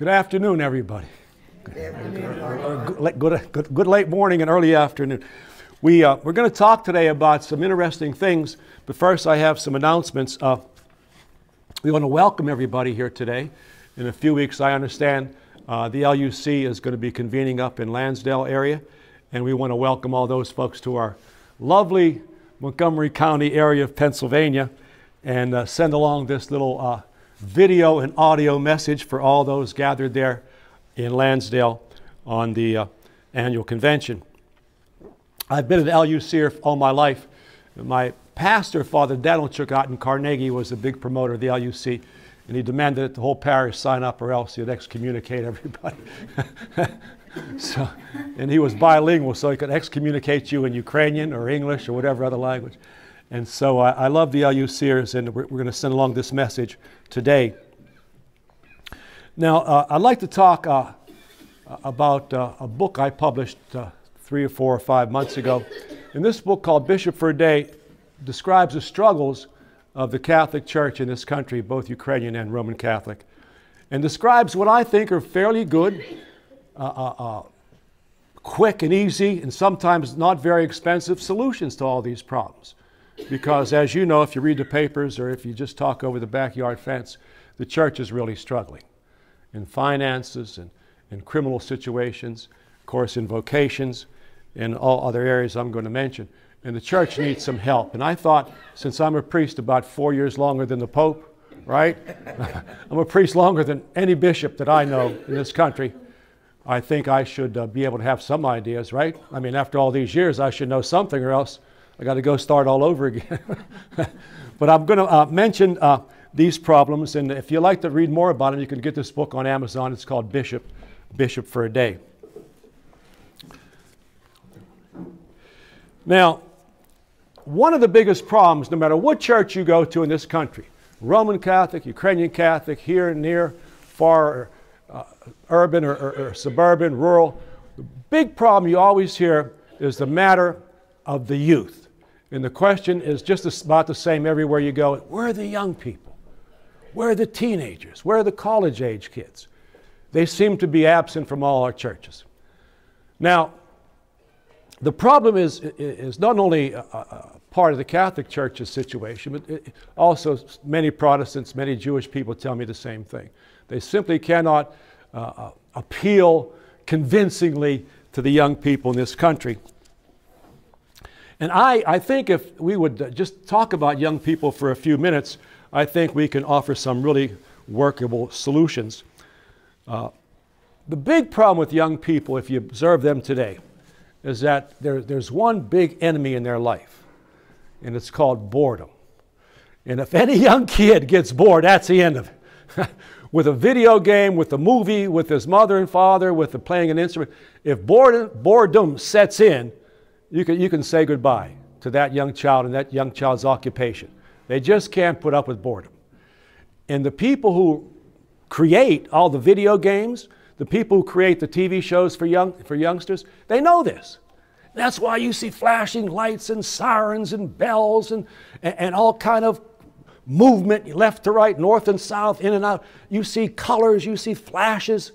Good afternoon, everybody. Good afternoon. Or good late morning and early afternoon. We're going to talk today about some interesting things, but first I have some announcements. We want to welcome everybody here today. In a few weeks, I understand the LUC is going to be convening up in Lansdale area, and we want to welcome all those folks to our lovely Montgomery County area of Pennsylvania, and send along this little video and audio message for all those gathered there in Lansdale on the annual convention. I've been at LUC all my life. My pastor, Father Danilchuk out in Carnegie, was a big promoter of the LUC, and he demanded that the whole parish sign up or else he'd excommunicate everybody. And he was bilingual, so he could excommunicate you in Ukrainian or English or whatever other language. And so I love the LUCers, and we're going to send along this message today. Now, I'd like to talk about a book I published 3 or 4 or 5 months ago. And this book, called Bishop for a Day, describes the struggles of the Catholic Church in this country, both Ukrainian and Roman Catholic, and describes what I think are fairly good, quick and easy, and sometimes not very expensive solutions to all these problems. Because as you know, if you read the papers or if you just talk over the backyard fence, the church is really struggling in finances and in criminal situations, of course in vocations, and all other areas I'm going to mention. And the church needs some help. And I thought, since I'm a priest about 4 years longer than the Pope, right? I'm a priest longer than any bishop that I know in this country. I think I should be able to have some ideas, right? I mean, after all these years, I should know something, or else I got to go start all over again. But I'm going to mention these problems, and if you'd like to read more about them, you can get this book on Amazon. It's called Bishop for a Day. Now, one of the biggest problems, no matter what church you go to in this country, Roman Catholic, Ukrainian Catholic, here and near, far, urban or suburban, rural, the big problem you always hear is the matter of the youth. And the question is just about the same everywhere you go. Where are the young people? Where are the teenagers? Where are the college-age kids? They seem to be absent from all our churches. Now, the problem is not only part of the Catholic Church's situation, but also many Protestants, many Jewish people tell me the same thing. They simply cannot appeal convincingly to the young people in this country. And I think if we would just talk about young people for a few minutes, I think we can offer some really workable solutions. The big problem with young people, if you observe them today, is that there's one big enemy in their life, and it's called boredom. And if any young kid gets bored, that's the end of it. With a video game, with a movie, with his mother and father, with playing an instrument, if boredom sets in, you can say goodbye to that young child and that young child's occupation. They just can't put up with boredom. And the people who create all the video games, the people who create the TV shows for youngsters, they know this. That's why you see flashing lights and sirens and bells and all kind of movement, left to right, north and south, in and out. You see colors, you see flashes,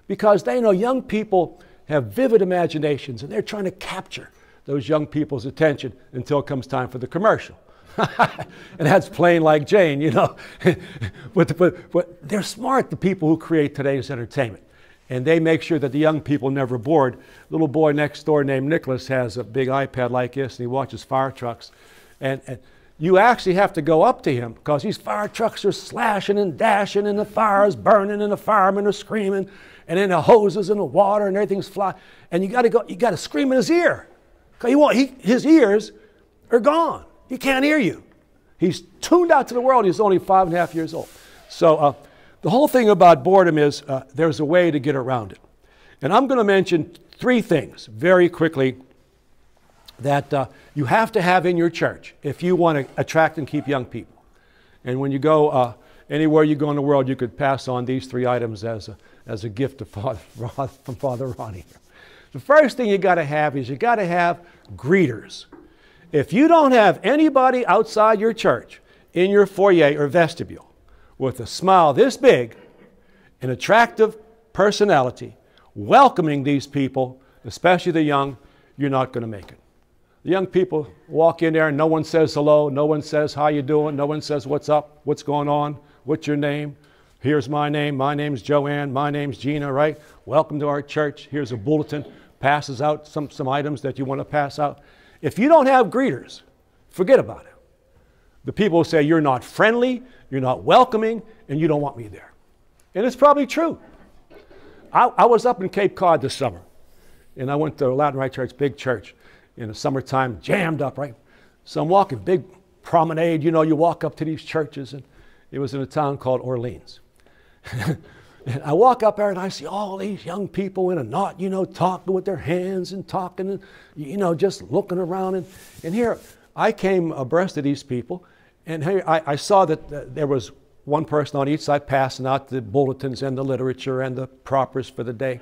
because they know young people have vivid imaginations, and they're trying to capture those young people's attention until it comes time for the commercial. And that's plain like Jane, you know. but they're smart, the people who create today's entertainment. And they make sure that the young people are never bored. Little boy next door named Nicholas has a big iPad like this, and he watches fire trucks. And you actually have to go up to him, because these fire trucks are slashing and dashing, and the fire is burning, and the firemen are screaming, and then the hoses and the water and everything's flying. And you got to scream in his ear. His ears are gone. He can't hear you. He's tuned out to the world. He's only 5.5 years old. So the whole thing about boredom is there's a way to get around it. And I'm going to mention 3 things very quickly that you have to have in your church if you want to attract and keep young people. And when you go anywhere you go in the world, you could pass on these 3 items as a gift to from Father Ronnie. The first thing you got to have is you got to have greeters. If you don't have anybody outside your church in your foyer or vestibule with a smile this big, an attractive personality, welcoming these people, especially the young, you're not going to make it. The young people walk in there and no one says hello, no one says how you doing, no one says what's up, what's going on, what's your name? Here's my name's Joanne, my name's Gina, right? Welcome to our church. Here's a bulletin, passes out some items that you want to pass out. If you don't have greeters, forget about it. The people will say you're not friendly, you're not welcoming, and you don't want me there. And it's probably true. I was up in Cape Cod this summer, and I went to Latin Rite Church, big church, in the summertime, jammed up, right? So I'm walking, big promenade, you know, you walk up to these churches, and it was in a town called Orleans. And I walk up there and I see all these young people in a knot, you know, talking with their hands and talking, and, you know, just looking around. And here I came abreast of these people, and here I saw that there was one person on each side passing out the bulletins and the literature and the propers for the day.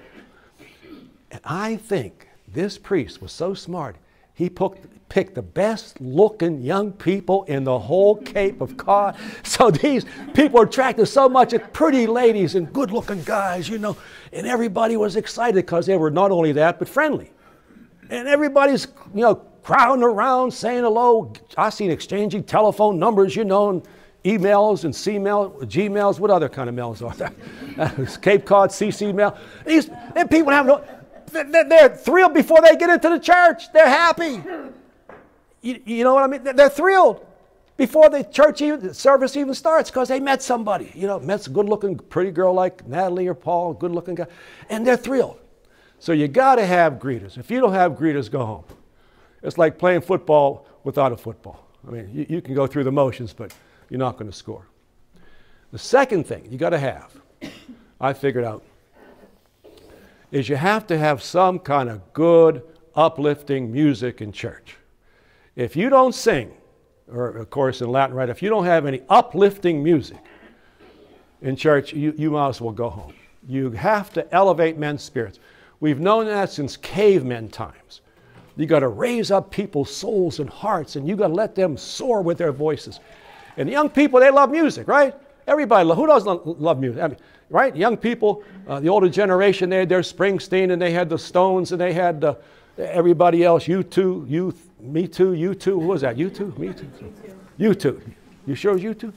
And I think this priest was so smart. He picked the best looking young people in the whole Cape of Cod. So these people attracted so much of pretty ladies and good looking guys, you know, and everybody was excited because they were not only that, but friendly. And everybody's, you know, crowding around saying hello. I seen exchanging telephone numbers, you know, and emails and Gmails. What other kind of mails are there? Cape Cod, CC mail. These people have they're thrilled before they get into the church. They're happy. You know what I mean? They're thrilled before the church service even starts because they met somebody. You know, met a good-looking, pretty girl like Natalie or Paul, a good-looking guy, and they're thrilled. So you got to have greeters. If you don't have greeters, go home. It's like playing football without a football. I mean, you can go through the motions, but you're not going to score. The second thing you got to have, I figured out, is you have to have some kind of good, uplifting music in church. If you don't sing, or of course in Latin, right, if you don't have any uplifting music in church, you might as well go home. You have to elevate men's spirits. We've known that since cavemen times. You got to raise up people's souls and hearts, and you got to let them soar with their voices. And young people, they love music, right? Everybody, who doesn't love music? I mean, right? Young people, the older generation, they had their Springsteen, and they had the Stones, and they had everybody else. You too, me too, you too. Who was that? You too, me too. You too. You sure it's you too?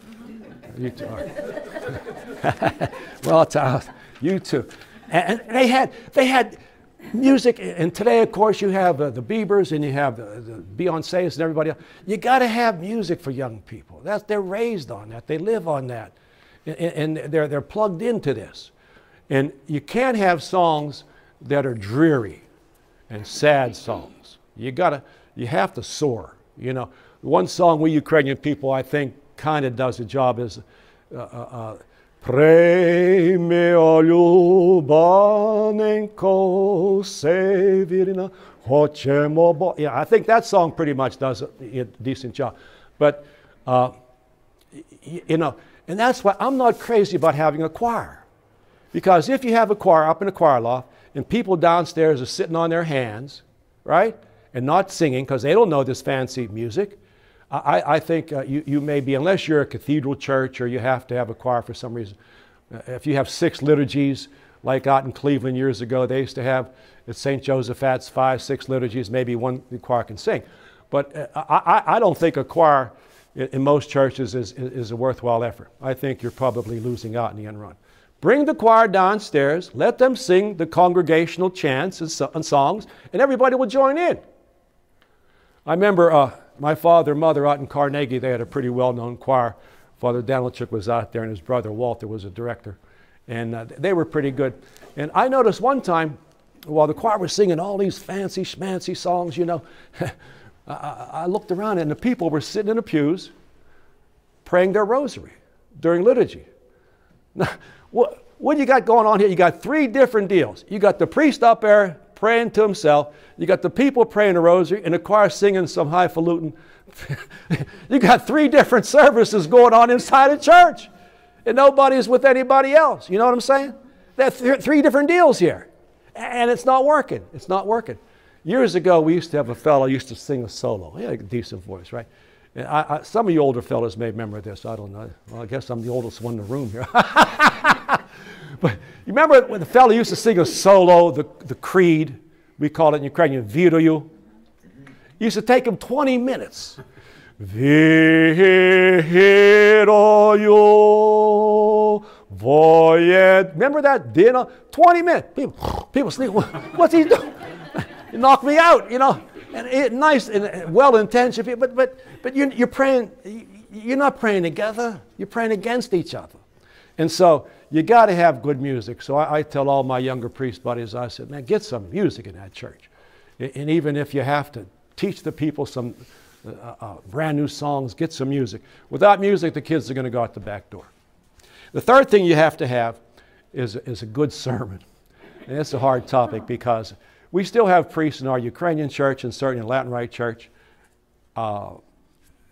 You too. All right. Well, it's you too. And they had music, and today, of course, you have the Biebers and you have the Beyoncés and everybody else. You got to have music for young people. They're raised on that. They live on that. And they're plugged into this. And you can't have songs that are dreary and sad songs. You have to soar. You know, one song we Ukrainian people, I think, kind of does the job is Pray me o Lubanenko Severina Hochemo. Yeah, I think that song pretty much does a decent job. But, you know, and that's why I'm not crazy about having a choir. Because if you have a choir up in a choir loft and people downstairs are sitting on their hands, right, and not singing because they don't know this fancy music, I think you may be, unless you're a cathedral church or you have to have a choir for some reason. If you have 6 liturgies, like out in Cleveland years ago, they used to have at St. Joseph's 5, 6 liturgies, maybe one the choir can sing. But I don't think a choir in most churches is a worthwhile effort. I think you're probably losing out in the end run. Bring the choir downstairs, let them sing the congregational chants and songs, and everybody will join in. I remember my father and mother out in Carnegie, they had a pretty well-known choir. Father Danilchuk was out there, and his brother Walter was a director. And they were pretty good. And I noticed one time, while the choir was singing all these fancy schmancy songs, you know, I looked around and the people were sitting in the pews praying their rosary during liturgy. Now, what you got going on here? You got 3 different deals. You got the priest up there praying to himself. You got the people praying the rosary and the choir singing some highfalutin. You got 3 different services going on inside a church. And nobody's with anybody else. You know what I'm saying? There are 3 different deals here. And it's not working. It's not working. Years ago, we used to have a fellow who used to sing a solo. He had a decent voice, right? And some of you older fellows may remember this. I don't know. Well, I guess I'm the oldest one in the room here. But you remember when the fellow used to sing a solo, the creed, we call it in Ukrainian, Viruyu. It used to take him 20 minutes. Viruyu voyet. Remember that? 20 minutes. People sleep. What's he doing? You knock me out, you know. And nice and well-intentioned, but you're praying. You're not praying together. You're praying against each other. And so you got to have good music. So I tell all my younger priest buddies, I said, man, get some music in that church. And even if you have to teach the people some brand new songs, get some music. Without music, the kids are going to go out the back door. The third thing you have to have is a good sermon. And it's a hard topic because we still have priests in our Ukrainian church and certainly in Latin Rite church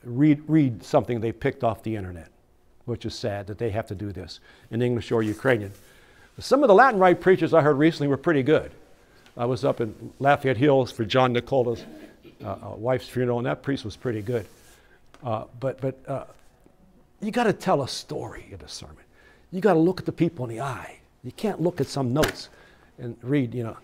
read something they picked off the internet, which is sad that they have to do this in English or Ukrainian. Some of the Latin Rite preachers I heard recently were pretty good. I was up in Lafayette Hills for John Nicola's wife's funeral, and that priest was pretty good. But you got to tell a story in a sermon. You got to look at the people in the eye. You can't look at some notes and read, you know.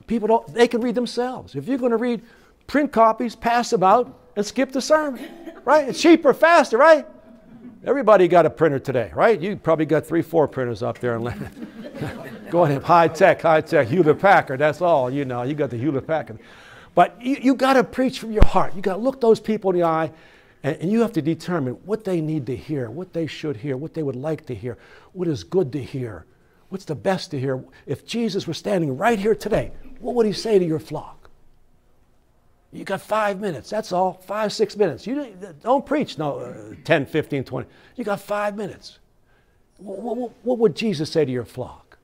People they can read themselves. If you're going to read, print copies, pass them out, and skip the sermon, right? It's cheaper, faster, right? Everybody got a printer today, right? You probably got 3-4 printers up there. And go ahead, high tech, Hewlett Packard, that's all, you know. You got the Hewlett Packard. But you got to preach from your heart. You got to look those people in the eye, and you have to determine what they need to hear, what they should hear, what they would like to hear, what is good to hear, what's the best to hear. If Jesus were standing right here today, what would he say to your flock? You got 5 minutes, that's all, 5-6 minutes. You don't preach, 10, 15, 20. You got 5 minutes. What would Jesus say to your flock?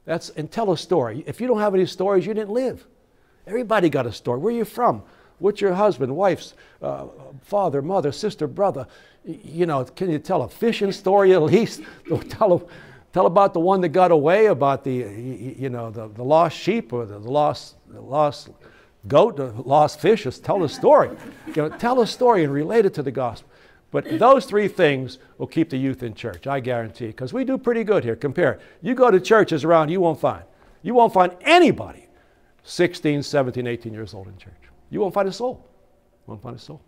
And tell a story. If you don't have any stories, you didn't live. Everybody got a story. Where are you from? What's your husband, wife's father, mother, sister, brother? You know, can you tell a fishing story at least? Tell about the one that got away, about the lost sheep or the lost goat, the lost fish. Just tell the story. Tell a story and relate it to the gospel. But those three things will keep the youth in church, I guarantee, because we do pretty good here. Compare. You go to churches around, you won't find anybody 16, 17, 18 years old in church. You won't find a soul. You won't find a soul.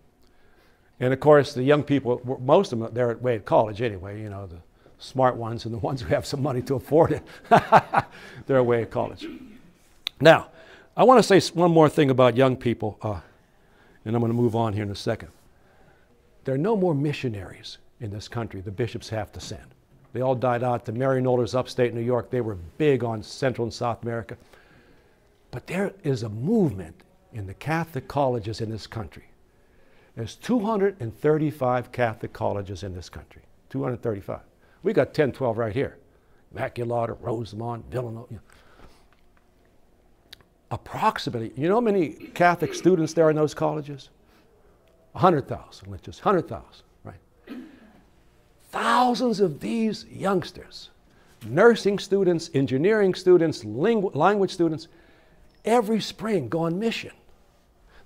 And of course, the young people, most of them, they're away at college anyway, you know, the smart ones and the ones who have some money to afford it. They're away at college. Now, I want to say one more thing about young people, and I'm going to move on here in a second. There are no more missionaries in this country the bishops have to send. They all died out. The Mary Knowlers upstate New York, they were big on Central and South America. But there is a movement in the Catholic colleges in this country. There's 235 Catholic colleges in this country, 235. We got 10, 12 right here. Immaculata, Rosemont, Villanova. You know. Approximately, you know how many Catholic students there are in those colleges? 100,000, let's just 100,000, right? Thousands of these youngsters, nursing students, engineering students, language students, every spring go on mission.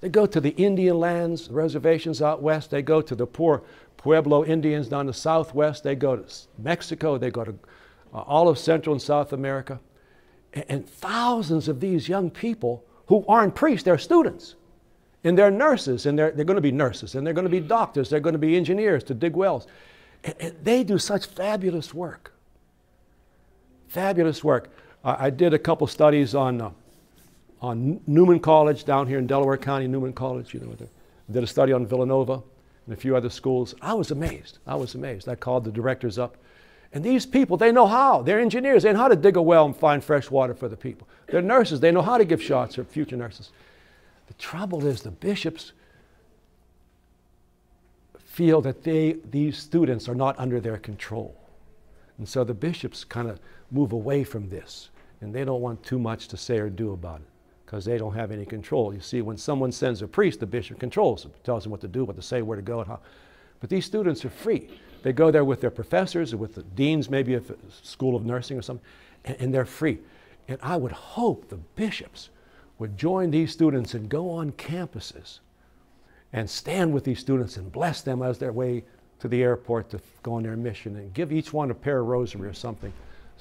They go to the Indian lands, reservations out west. They go to the poor Pueblo Indians down the southwest. They go to Mexico. They go to all of Central and South America. And thousands of these young people who aren't priests, they're students. And they're nurses, and they're going to be nurses, and they're going to be doctors, they're going to be engineers to dig wells. And they do such fabulous work. Fabulous work. I did a couple studies on Newman College down here in Delaware County, Newman College. You know, did a study on Villanova and a few other schools. I was amazed. I called the directors up. And these people, they know how. They're engineers. They know how to dig a well and find fresh water for the people. They're nurses. They know how to give shots. They're future nurses. The trouble is the bishops feel that these students are not under their control. And so the bishops kind of move away from this. And they don't want too much to say or do about it because they don't have any control. You see, when someone sends a priest, the bishop controls them, tells them what to do, what to say, where to go, and how. But these students are free. They go there with their professors or with the deans, maybe of a school of nursing or something, and they're free. And I would hope the bishops would join these students and go on campuses and stand with these students and bless them as their way to the airport to go on their mission and give each one a prayer rosary or something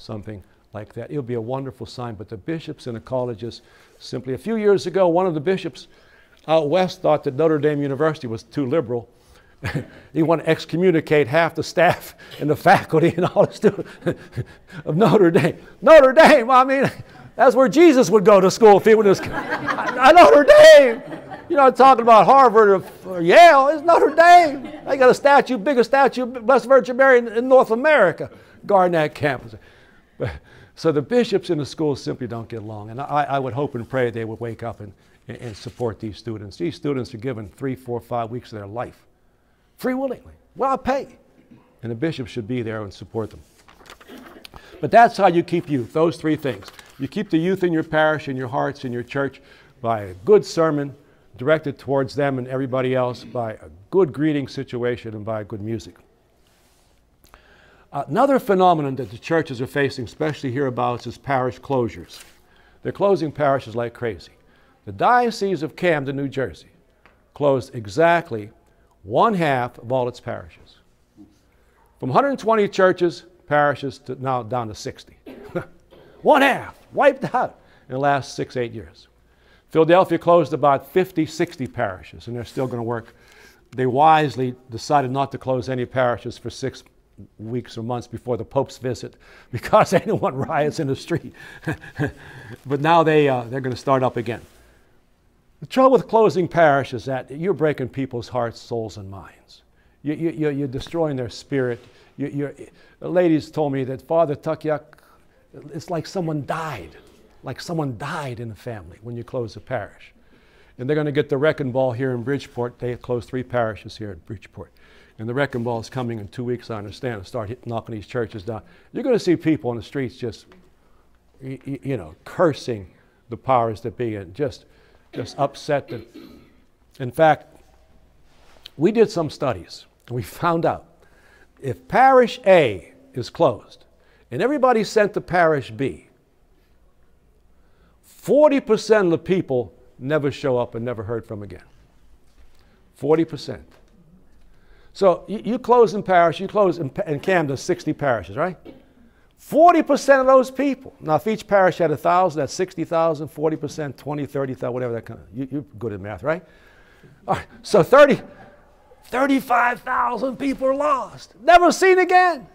something like that. It would be a wonderful sign. But the bishops and the colleges simply, a few years ago, one of the bishops out west thought that Notre Dame University was too liberal. He wanted to excommunicate half the staff and the faculty and all the students of Notre Dame. Notre Dame, I mean, that's where Jesus would go to school if he would have. Notre Dame! You're not talking about Harvard or Yale. It's Notre Dame. They got a statue, biggest statue of Blessed Virgin Mary in North America, guarding that campus. So the bishops in the schools simply don't get along. And I would hope and pray they would wake up and support these students. These students are given 3, 4, 5 weeks of their life, free willingly, without pay. And the bishops should be there and support them. But that's how you keep youth, those 3 things. You keep the youth in your parish, in your hearts, in your church, by a good sermon directed towards them and everybody else, by a good greeting situation, and by good music. Another phenomenon that the churches are facing, especially hereabouts, is parish closures. They're closing parishes like crazy. The Diocese of Camden, New Jersey, closed exactly 1/2 of all its parishes. From 120 churches, parishes, to now down to 60. 1/2, wiped out in the last 6, 8 years. Philadelphia closed about 50, 60 parishes, and they're still going to work. They wisely decided not to close any parishes for 6 weeks or months before the Pope's visit, because they didn't want riots in the street. But now they're going to start up again. The trouble with closing parish is that you're breaking people's hearts, souls, and minds. You're destroying their spirit. The ladies told me that Father Tukyak, it's like someone died. Like someone died in the family when you close a parish. And they're going to get the wrecking ball here in Bridgeport. They closed 3 parishes here in Bridgeport. And the wrecking ball is coming in 2 weeks, I understand, and start knocking these churches down. You're going to see people on the streets just, you know, cursing the powers that be, and just upset. In fact, we did some studies, and we found out if parish A is closed and everybody sent to parish B, 40% of the people never show up and never heard from again. 40%. So you close in parish, you close in Camden, 60 parishes, right? 40% of those people. Now, if each parish had 1,000, that's 60,000, 40%, 20, 30,000, whatever that kind of, you're good at math, right? All right, so 35,000 people are lost, never seen again.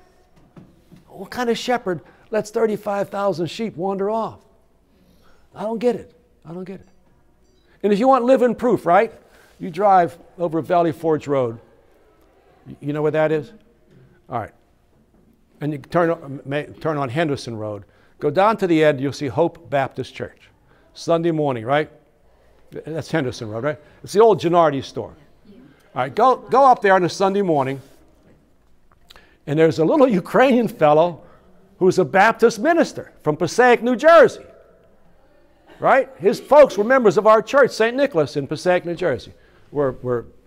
What kind of shepherd lets 35,000 sheep wander off? I don't get it. I don't get it. And if you want live-in proof, right? You drive over Valley Forge Road. You know where that is? All right. And you turn on Henderson Road. Go down to the end, you'll see Hope Baptist Church. Sunday morning, right? That's Henderson Road, right? It's the old Gennardi store. All right, go up there on a Sunday morning, and there's a little Ukrainian fellow who's a Baptist minister from Passaic, New Jersey. Right? His folks were members of our church, St. Nicholas, in Passaic, New Jersey. Where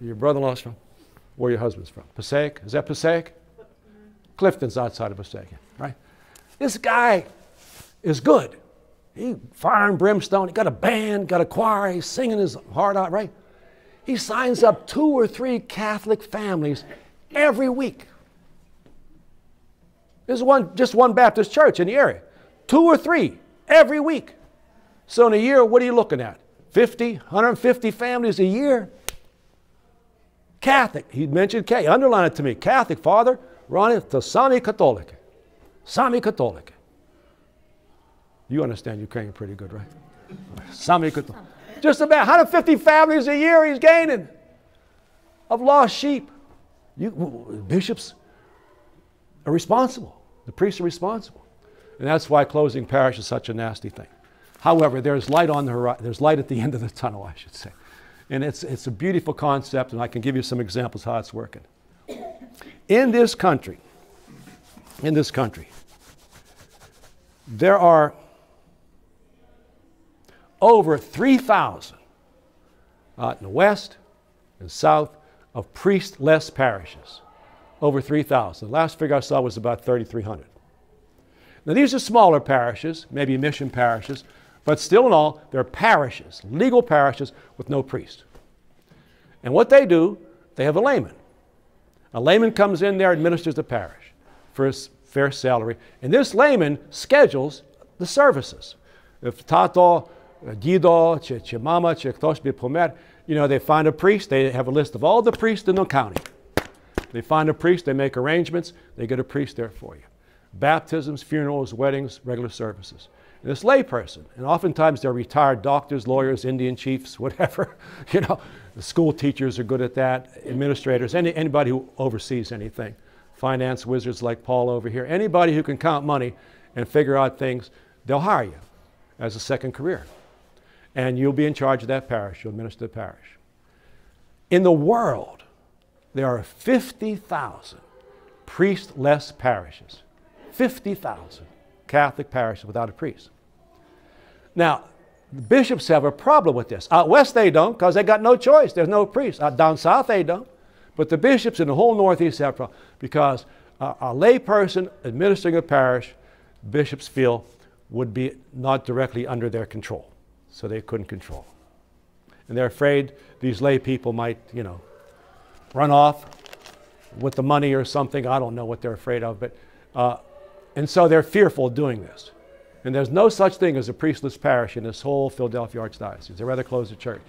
your brother-in-law's from? Where your husband's from? Passaic? Is that Passaic? Clifton's outside of Passaic, right? This guy is good. He fire and brimstone. He got a band, got a choir. He's singing his heart out, right? He signs up 2 or 3 Catholic families every week. There's just one Baptist church in the area. 2 or 3 every week. So in a year, what are you looking at? 50, 150 families a year? Catholic. He mentioned K. Underline it to me. Catholic, Father. Ronald, to Sami Katolik. Sami Katolik. You understand Ukrainian pretty good, right? Sami Katolik. Just about 150 families a year he's gaining of lost sheep. Bishops are responsible. The priests are responsible. And that's why closing parish is such a nasty thing. However, there's light on the horizon. There's light at the end of the tunnel, I should say. And it's a beautiful concept, and I can give you some examples how it's working. In this country, there are over 3,000 out in the west and south of priest-less parishes. Over 3,000. The last figure I saw was about 3,300. Now, these are smaller parishes, maybe mission parishes, but still in all, they're parishes, legal parishes with no priest. And what they do, they have a layman. A layman comes in there, administers the parish for fair salary. And this layman schedules the services. If tato, dido, che mama, che ktoś by pomer, you know, they find a priest, they have a list of all the priests in the county. They find a priest, they make arrangements, they get a priest there for you. Baptisms, funerals, weddings, regular services. And this lay person, and oftentimes they're retired doctors, lawyers, Indian chiefs, whatever. You know, the school teachers are good at that, administrators, anybody who oversees anything. Finance wizards like Paul over here. Anybody who can count money and figure out things, they'll hire you as a second career. And you'll be in charge of that parish. You'll administer the parish. In the world, there are 50,000 priest-less parishes. 50,000 Catholic parishes without a priest. Now, the bishops have a problem with this. Out west they don't, because they got no choice. There's no priest. Out down south they don't. But the bishops in the whole Northeast have a problem, because a lay person administering a parish, bishops feel, would be not directly under their control. So they couldn't control. And they're afraid these lay people might, you know, run off with the money or something. I don't know what they're afraid of, but and so they're fearful of doing this. And there's no such thing as a priestless parish in this whole Philadelphia Archdiocese. They rather close the church.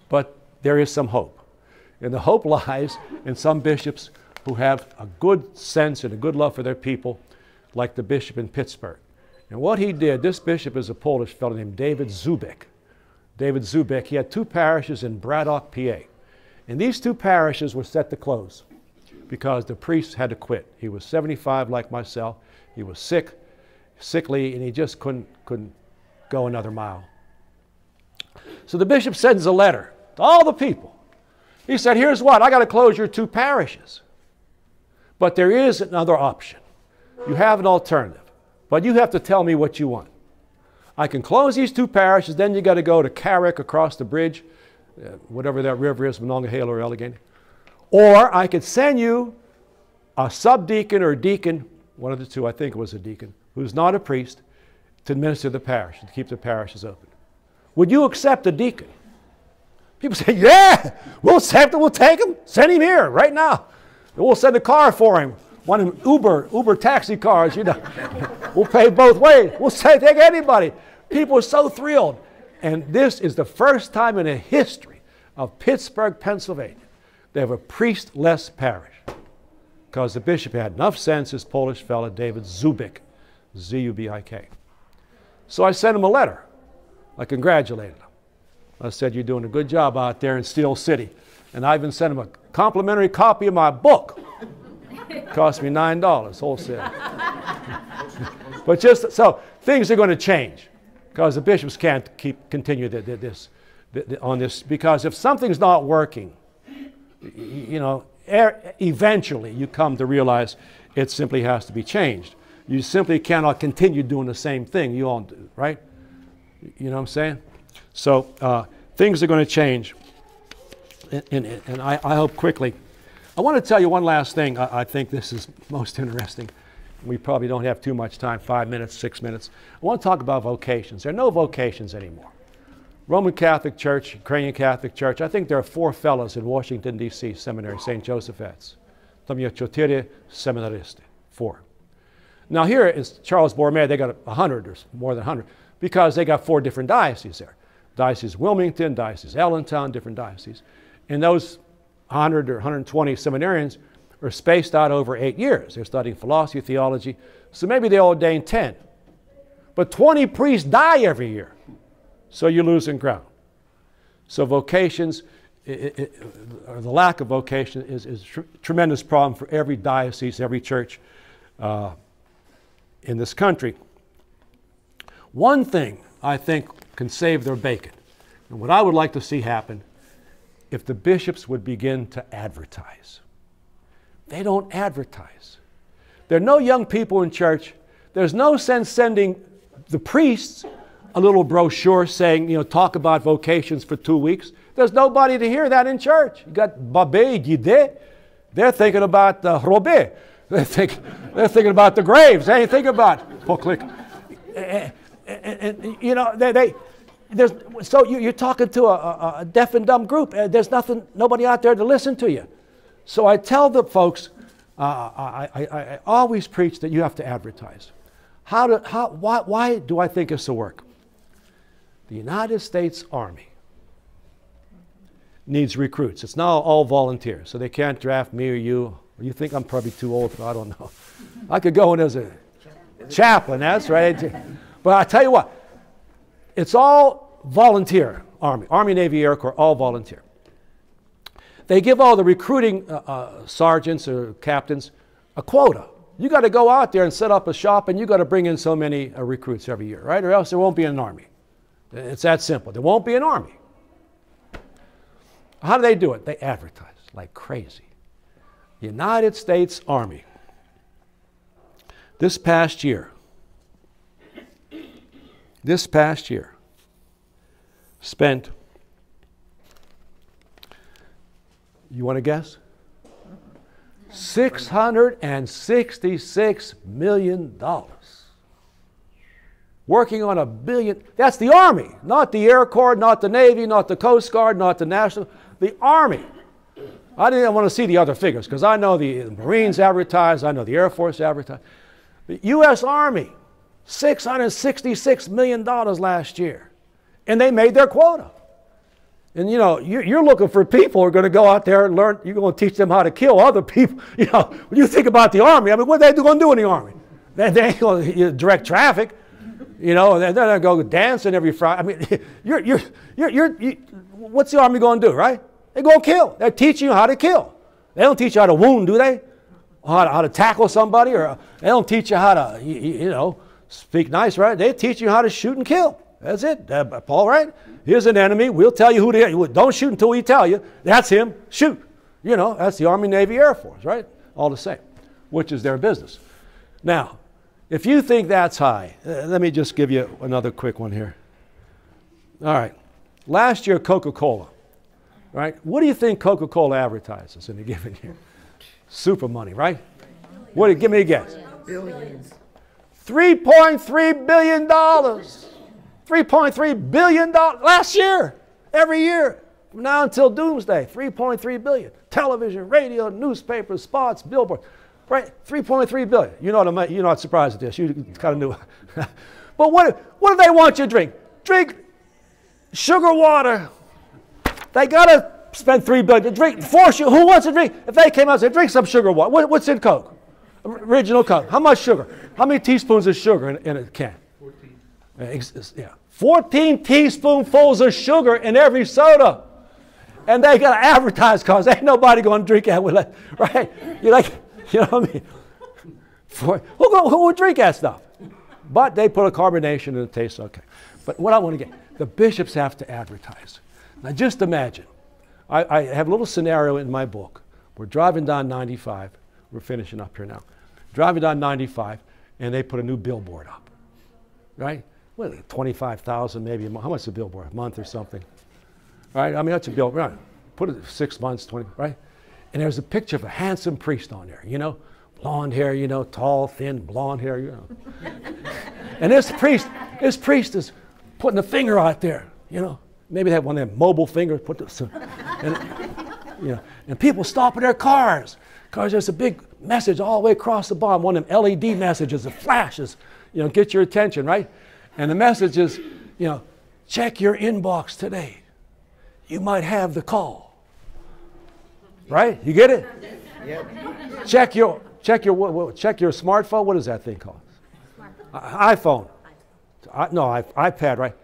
But there is some hope. And the hope lies in some bishops who have a good sense and a good love for their people, like the bishop in Pittsburgh. And what he did, this bishop is a Polish fellow named David Zubik. David Zubik, he had two parishes in Braddock, PA. And these two parishes were set to close because the priest had to quit. He was 75 like myself. He was sickly, and he just couldn't go another mile. So the bishop sends a letter to all the people. He said, here's what, I got to close your two parishes. But there is another option. You have an alternative. But you have to tell me what you want. I can close these two parishes, then you got to go to Carrick across the bridge, whatever that river is, Monongahela or Allegheny. Or I could send you a subdeacon or deacon, one of the two, I think it was a deacon, who's not a priest, to administer the parish, to keep the parishes open. Would you accept a deacon? People say, yeah, we'll accept him, we'll take him, send him here right now. And we'll send a car for him. One of them Uber taxi cars, you know. We'll pay both ways. We'll take anybody. People are so thrilled. And this is the first time in the history of Pittsburgh, Pennsylvania, they have a priest-less parish. Because the bishop had enough sense, this Polish fellow, David Zubik, Z-U-B-I-K. So I sent him a letter. I congratulated him. I said, you're doing a good job out there in Steel City. And I even sent him a complimentary copy of my book. It cost me $9 wholesale. But just so things are going to change, because the bishops can't continue on this. Because if something's not working, you know, eventually you come to realize it simply has to be changed. You simply cannot continue doing the same thing. You all do, right? You know what I'm saying? So things are going to change, and I hope quickly. I want to tell you one last thing. I think this is most interesting. We probably don't have too much time, 5 minutes, 6 minutes. I want to talk about vocations. There are no vocations anymore. Roman Catholic Church, Ukrainian Catholic Church, I think there are 4 fellows in Washington, D.C. Seminary, St. Joseph's. Tam je 4 seminaristi, 4. Now here is Charles Borromeo, they got 100 or more than 100, because they got 4 different dioceses there. Diocese Wilmington, Diocese Allentown, different dioceses. And those 100 or 120 seminarians are spaced out over 8 years. They're studying philosophy, theology, so maybe they ordain 10. But 20 priests die every year, so you're losing ground. So vocations, or the lack of vocation is a tremendous problem for every diocese, every church in this country. One thing I think can save their bacon, and what I would like to see happen, if the bishops would begin to advertise. They don't advertise. There are no young people in church. There's no sense sending the priests a little brochure saying, you know, talk about vocations for 2 weeks. There's nobody to hear that in church. You got Babé, Guidé. They're thinking about the Robé. They're thinking about the graves. They ain't thinking about Poklik. And you know, so you're talking to a deaf and dumb group. There's nobody out there to listen to you. So I tell the folks, I always preach that you have to advertise. Why do I think this will work? The United States Army needs recruits. It's now all volunteers, so they can't draft me or you. You think I'm probably too old, I don't know. I could go in as a chaplain, that's right. But I tell you what, it's all volunteer Army. Army, Navy, Air Corps, all volunteer. They give all the recruiting sergeants or captains a quota. You got to go out there and set up a shop, and you got to bring in so many recruits every year, right? Or else there won't be an army. It's that simple. There won't be an army. How do they do it? They advertise like crazy. United States Army. This past year, spent, you want to guess? $666 million. Working on $1 billion. That's the Army, not the Air Corps, not the Navy, not the Coast Guard, not the National, the Army. I didn't want to see the other figures because I know the Marines advertise, I know the Air Force advertise. The U.S. Army, $666 million last year. And they made their quota. And you know, you're looking for people who are going to go out there and learn, you're going to teach them how to kill other people. You know, when you think about the Army, I mean, what are they going to do in the Army? They ain't going to direct traffic. You know, they're going to go dancing every Friday. I mean, what's the Army going to do, right? They're going to kill. They're teaching you how to kill. They don't teach you how to wound, do they? How to tackle somebody, or they don't teach you how to, you know, speak nice, right? They teach you how to shoot and kill. That's it, Paul, right? Here's an enemy. We'll tell you who they are. Don't shoot until we tell you. That's him. Shoot. You know, that's the Army, Navy, Air Force, right? All the same, which is their business. Now, if you think that's high, let me just give you another quick one here. All right. Last year, Coca-Cola, right? What do you think Coca-Cola advertises in a given year? Super money, right? Give me a guess. Billions. $3.3 billion. $3.3 billion last year, every year, from now until doomsday. $3.3 billion. Television, radio, newspapers, spots, billboards, right? $3.3 billion. You're not surprised at this. You kind of knew. But what do they want you to drink? Drink sugar water. They got to spend $3 billion to drink. Force you. Who wants to drink? If they came out and said, drink some sugar water. What's in Coke? Original Coke. How much sugar? How many teaspoons of sugar in a can? 14. Yeah. 14 teaspoonfuls of sugar in every soda. And they got to advertise because ain't nobody going to drink that with it, right? You know what I mean? Who would drink that stuff? But they put a carbonation and it tastes okay. But what I want to get, the bishops have to advertise. Now just imagine, I have a little scenario in my book. We're driving down 95. We're finishing up here now. Driving down 95 and they put a new billboard up, right? What, 25,000 maybe a month. How much is a billboard? A month or something, right? I mean, that's a billboard. Right? Put it 6 months, 20, right? And there's a picture of a handsome priest on there, you know, blonde hair, you know, tall, thin, blonde hair, you know. And this priest is putting a finger out there, you know. Maybe they have one of them mobile fingers. And people stop in their cars because there's a big message all the way across the bottom, one of them LED messages that flashes, you know, get your attention, right? And the message is, you know, check your inbox today. You might have the call. Right? You get it? Yep. Check your smartphone. What is that thing called? iPhone. No, iPad, right?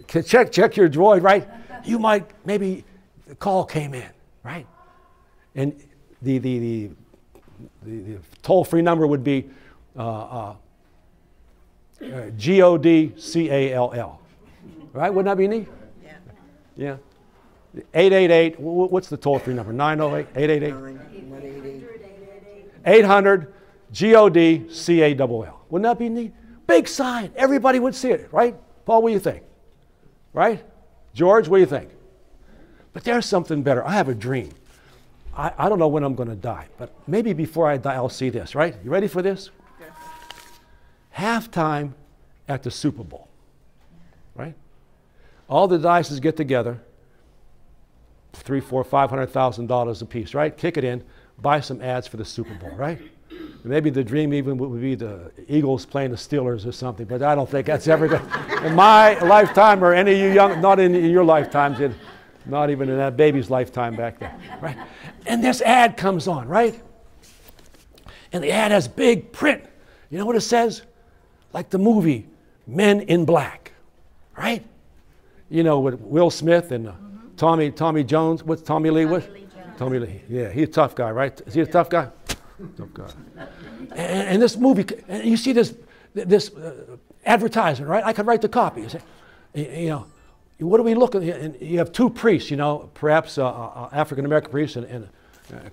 Check your Droid, right? You might, maybe the call came in, right? And the toll-free number would be GODCALL, right? Wouldn't that be neat? Yeah. 888, what's the toll-free number? 908, 888? 800 GODCALL. Wouldn't that be neat? Big sign. Everybody would see it, right? Paul, what do you think? Right? George, what do you think? But there's something better. I have a dream. I don't know when I'm going to die, but maybe before I die, I'll see this, right? You ready for this? Yes. Halftime at the Super Bowl, right? All the dices get together, $300,000, $500,000 a piece, right? Kick it in. buy some ads for the Super Bowl, right? Maybe the dream even would be the Eagles playing the Steelers or something, but I don't think that's ever going to, in my lifetime or any of you young, not in your lifetimes, not even in that baby's lifetime back then, right? And this ad comes on, right? And the ad has big print. You know what it says? Like the movie Men in Black, right? You know, with Will Smith and Tommy Jones. What's Tommy Lee? Tommy Lee. Yeah, he's a tough guy, right? Is he a tough guy? Tough guy. And this movie, and you see this advertisement, right? I could write the copy. You say, you know, what are we looking at? And you have two priests, you know, perhaps African-American priest and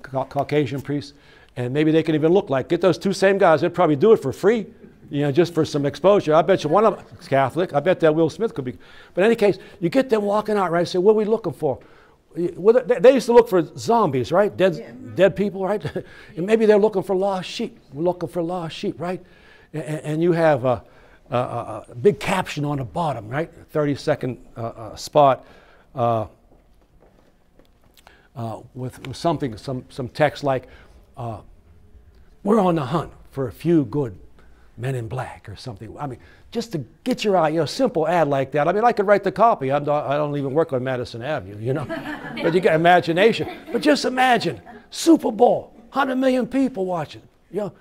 Caucasian priest. And maybe they can even look like, get those two same guys, they'd probably do it for free, you know, just for some exposure. I bet you one of them is Catholic. I bet that Will Smith could be. But in any case, you get them walking out, right? Say, what are we looking for? Well, they used to look for zombies, right? Dead people, right? And maybe they're looking for lost sheep. We're looking for lost sheep, right? And you have a big caption on the bottom, right? 30-second spot with something, some text like, we're on the hunt for a few good men in black or something. I mean, just to get your eye, you know, simple ad like that. I mean, I could write the copy. I don't even work on Madison Avenue, you know. But you got imagination. But just imagine, Super Bowl, 100 million people watching. You know,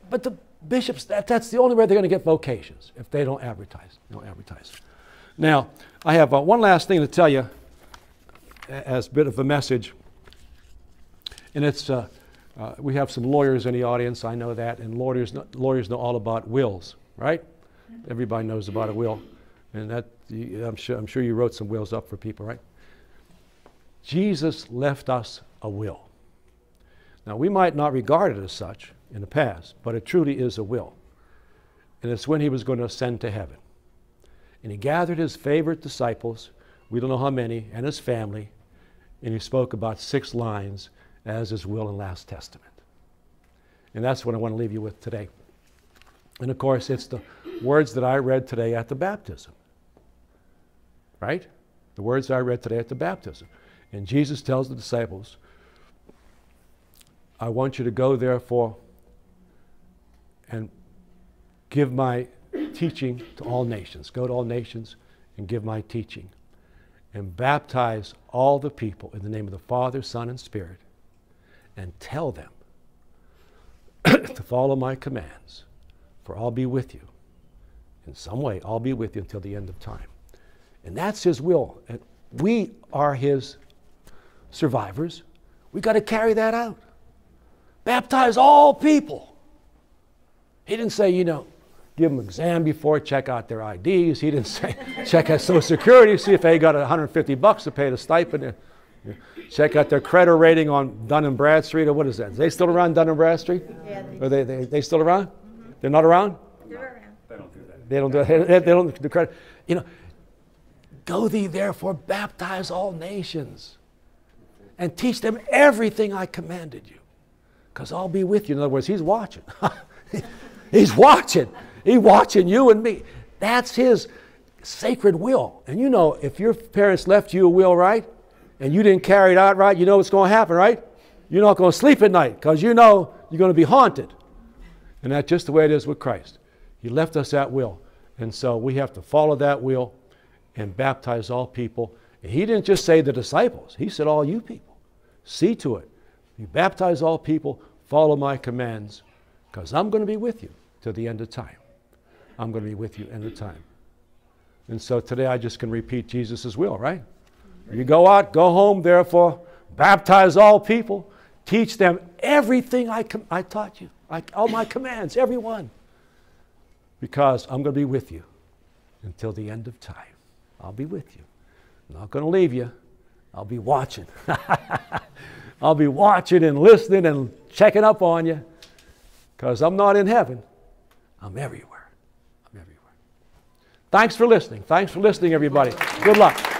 but the bishops, that's the only way they're going to get vocations, if they don't advertise. Now, I have one last thing to tell you as a bit of a message. And it's, we have some lawyers in the audience, I know that, and lawyers know all about wills, right? Everybody knows about a will, and that I'm sure you wrote some wills up for people, right? Jesus left us a will. Now, we might not regard it as such in the past, but it truly is a will. And it's when he was going to ascend to heaven. And he gathered his favorite disciples, we don't know how many, and his family, and he spoke about 6 lines as his will and last testament. And that's what I want to leave you with today. And of course, it's the words that I read today at the baptism. Right? The words I read today at the baptism. And Jesus tells the disciples, I want you to go therefore and give my teaching to all nations. Go to all nations and give my teaching. And baptize all the people in the name of the Father, Son, and Spirit. And tell them to follow my commands, for I'll be with you. In some way, I'll be with you until the end of time. And that's his will. And we are his survivors. We got to carry that out. Baptize all people. He didn't say, you know, give them an exam before, check out their IDs. He didn't say, check out Social Security, see if they got $150 to pay the stipend. Check out their credit rating on Dun & Bradstreet, or what is that? Is they still around, Dun & Bradstreet? Yeah. Are they still around? Mm-hmm. They're not around? They're around. They don't do that. They don't do that. They don't do credit. You know, go thee therefore, baptize all nations, and teach them everything I commanded you, because I'll be with you. In other words, he's watching. He's watching. He's watching you and me. That's his sacred will. And you know, if your parents left you a will, right, and you didn't carry it out right, you know what's going to happen, right? You're not going to sleep at night because you know you're going to be haunted. And that's just the way it is with Christ. He left us that will. And so we have to follow that will and baptize all people. And he didn't just say the disciples. He said all you people. See to it. You baptize all people, follow my commands, because I'm going to be with you to the end of time. I'm going to be with you end of time. And so today I just can repeat Jesus' will, right? You go out, go home, therefore, baptize all people, teach them everything I taught you, all my commands, every one, because I'm going to be with you until the end of time. I'll be with you. I'm not going to leave you. I'll be watching. I'll be watching and listening and checking up on you, because I'm not in heaven. I'm everywhere. I'm everywhere. Thanks for listening. Thanks for listening, everybody. Good luck.